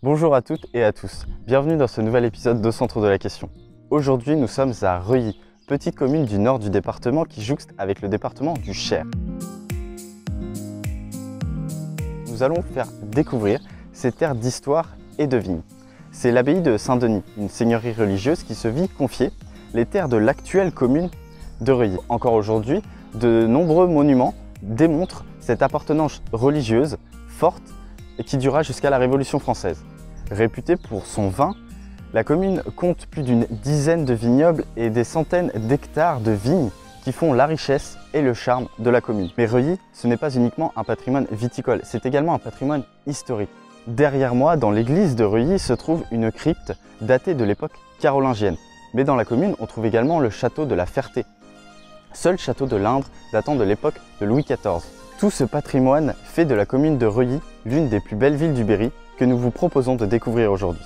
Bonjour à toutes et à tous, bienvenue dans ce nouvel épisode de Centre de la Question. Aujourd'hui nous sommes à Reuilly, petite commune du nord du département qui jouxte avec le département du Cher. Nous allons vous faire découvrir ces terres d'histoire et de vignes. C'est l'abbaye de Saint-Denis, une seigneurie religieuse qui se vit confier les terres de l'actuelle commune de Reuilly. Encore aujourd'hui, de nombreux monuments démontrent cette appartenance religieuse forte et qui dura jusqu'à la Révolution française. Réputée pour son vin, la commune compte plus d'une dizaine de vignobles et des centaines d'hectares de vignes qui font la richesse et le charme de la commune. Mais Reuilly, ce n'est pas uniquement un patrimoine viticole, c'est également un patrimoine historique. Derrière moi, dans l'église de Reuilly, se trouve une crypte datée de l'époque carolingienne. Mais dans la commune, on trouve également le château de la Ferté, seul château de l'Indre datant de l'époque de Louis XIV. Tout ce patrimoine fait de la commune de Reuilly l'une des plus belles villes du Berry que nous vous proposons de découvrir aujourd'hui.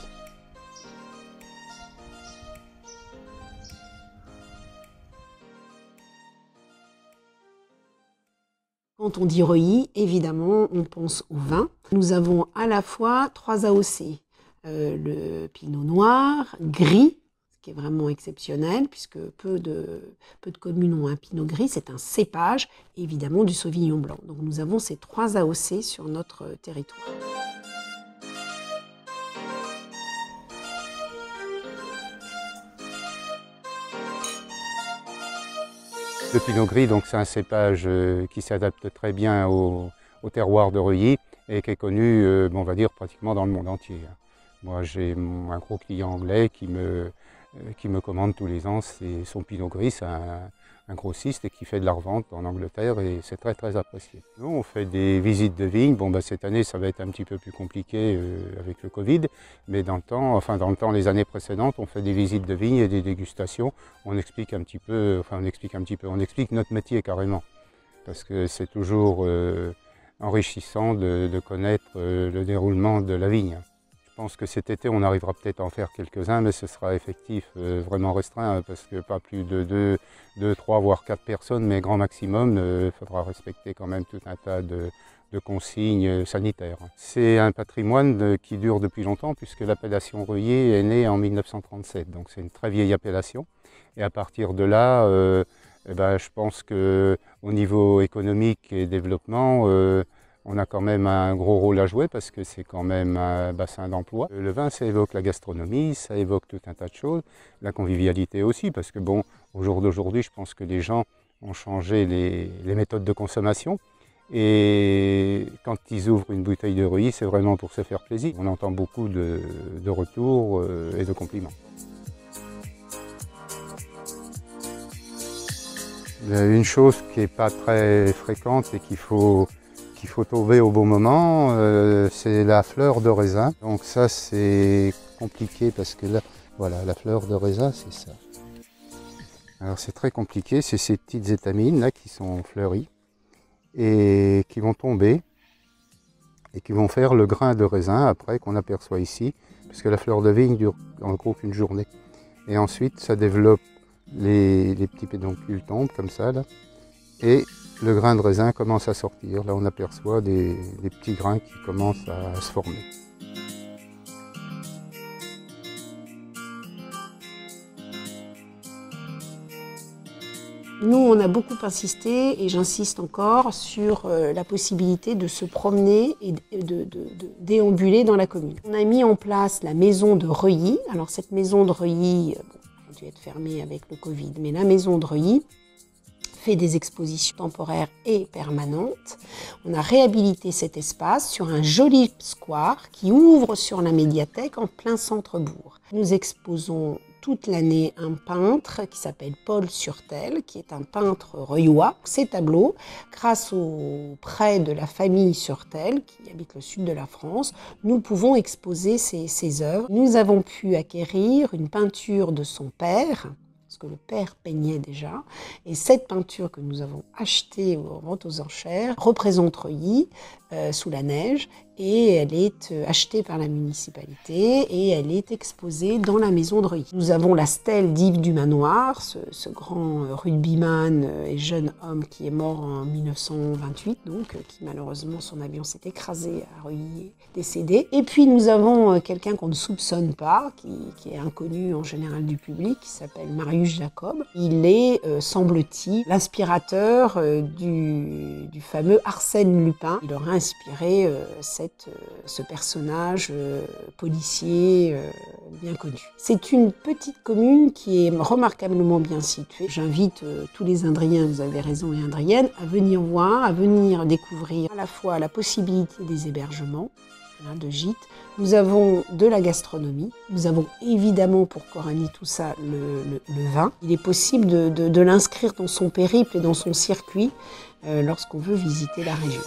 Quand on dit Reuilly, évidemment, on pense au vin. Nous avons à la fois 3 AOC, le pinot noir, gris, ce qui est vraiment exceptionnel, puisque peu de communes ont un pinot gris, c'est un cépage, et évidemment du sauvignon blanc. Donc nous avons ces 3 AOC sur notre territoire. Le pinot gris, donc c'est un cépage qui s'adapte très bien au terroir de Reuilly et qui est connu, on va dire, pratiquement dans le monde entier. Moi, j'ai un gros client anglais qui me commande tous les ans son pinot gris. C'est un grossiste et qui fait de la revente en Angleterre et c'est très très apprécié. Nous, on fait des visites de vignes. Bon, cette année, ça va être un petit peu plus compliqué avec le Covid, mais dans le temps, les années précédentes, on fait des visites de vignes et des dégustations. On explique notre métier carrément, parce que c'est toujours enrichissant de connaître le déroulement de la vigne. Je pense que cet été, on arrivera peut-être à en faire quelques-uns, mais ce sera effectif vraiment restreint, parce que pas plus de 2, 3, voire 4 personnes, mais grand maximum, il faudra respecter quand même tout un tas de consignes sanitaires. C'est un patrimoine qui dure depuis longtemps, puisque l'appellation Reuilly est née en 1937, donc c'est une très vieille appellation. Et à partir de là, je pense qu'au niveau économique et développement, on a quand même un gros rôle à jouer parce que c'est quand même un bassin d'emploi. Le vin, ça évoque la gastronomie, ça évoque tout un tas de choses, la convivialité aussi, parce que bon, au jour d'aujourd'hui, je pense que les gens ont changé les méthodes de consommation. Et quand ils ouvrent une bouteille de Reuilly, c'est vraiment pour se faire plaisir. On entend beaucoup de retours et de compliments. Une chose qui n'est pas très fréquente et qu'il faut trouver au bon moment, c'est la fleur de raisin. Donc ça, c'est compliqué parce que là, voilà, la fleur de raisin, c'est ça. Alors c'est très compliqué, c'est ces petites étamines là qui sont fleuries et qui vont tomber et qui vont faire le grain de raisin après qu'on aperçoit ici, parce que la fleur de vigne dure en gros qu'une journée. Et ensuite, ça développe, les petits pédoncules tombent comme ça là, et le grain de raisin commence à sortir. Là, on aperçoit des petits grains qui commencent à se former. Nous, on a beaucoup insisté, et j'insiste encore, sur la possibilité de se promener et de déambuler dans la commune. On a mis en place la maison de Reuilly. Alors cette maison de Reuilly, elle a dû être fermée avec le Covid, mais la maison de Reuilly fait des expositions temporaires et permanentes. On a réhabilité cet espace sur un joli square qui ouvre sur la médiathèque en plein centre-bourg. Nous exposons toute l'année un peintre qui s'appelle Paul Surtel, qui est un peintre reillois. Ces tableaux, grâce aux prêts de la famille Surtel, qui habite le sud de la France, nous pouvons exposer ces œuvres. Nous avons pu acquérir une peinture de son père, parce que le père peignait déjà, et cette peinture que nous avons achetée aux ventes aux enchères représente Reuilly, sous la neige, et elle est achetée par la municipalité et elle est exposée dans la maison de Reuilly. Nous avons la stèle d'Yves du Manoir, ce grand rugbyman et jeune homme qui est mort en 1928, donc qui malheureusement son avion s'est écrasé à Reuilly et décédé. Et puis nous avons quelqu'un qu'on ne soupçonne pas, qui est inconnu en général du public, qui s'appelle Marius Jacob. Il est, semble-t-il, l'inspirateur du fameux Arsène Lupin. Il aurait inspiré ce personnage policier bien connu. C'est une petite commune qui est remarquablement bien située. J'invite tous les Indriens, vous avez raison, et Indriennes, à venir voir, à venir découvrir à la fois la possibilité des hébergements, de gîtes. Nous avons de la gastronomie. Nous avons évidemment pour Corani tout ça le vin. Il est possible de l'inscrire dans son périple et dans son circuit lorsqu'on veut visiter la région.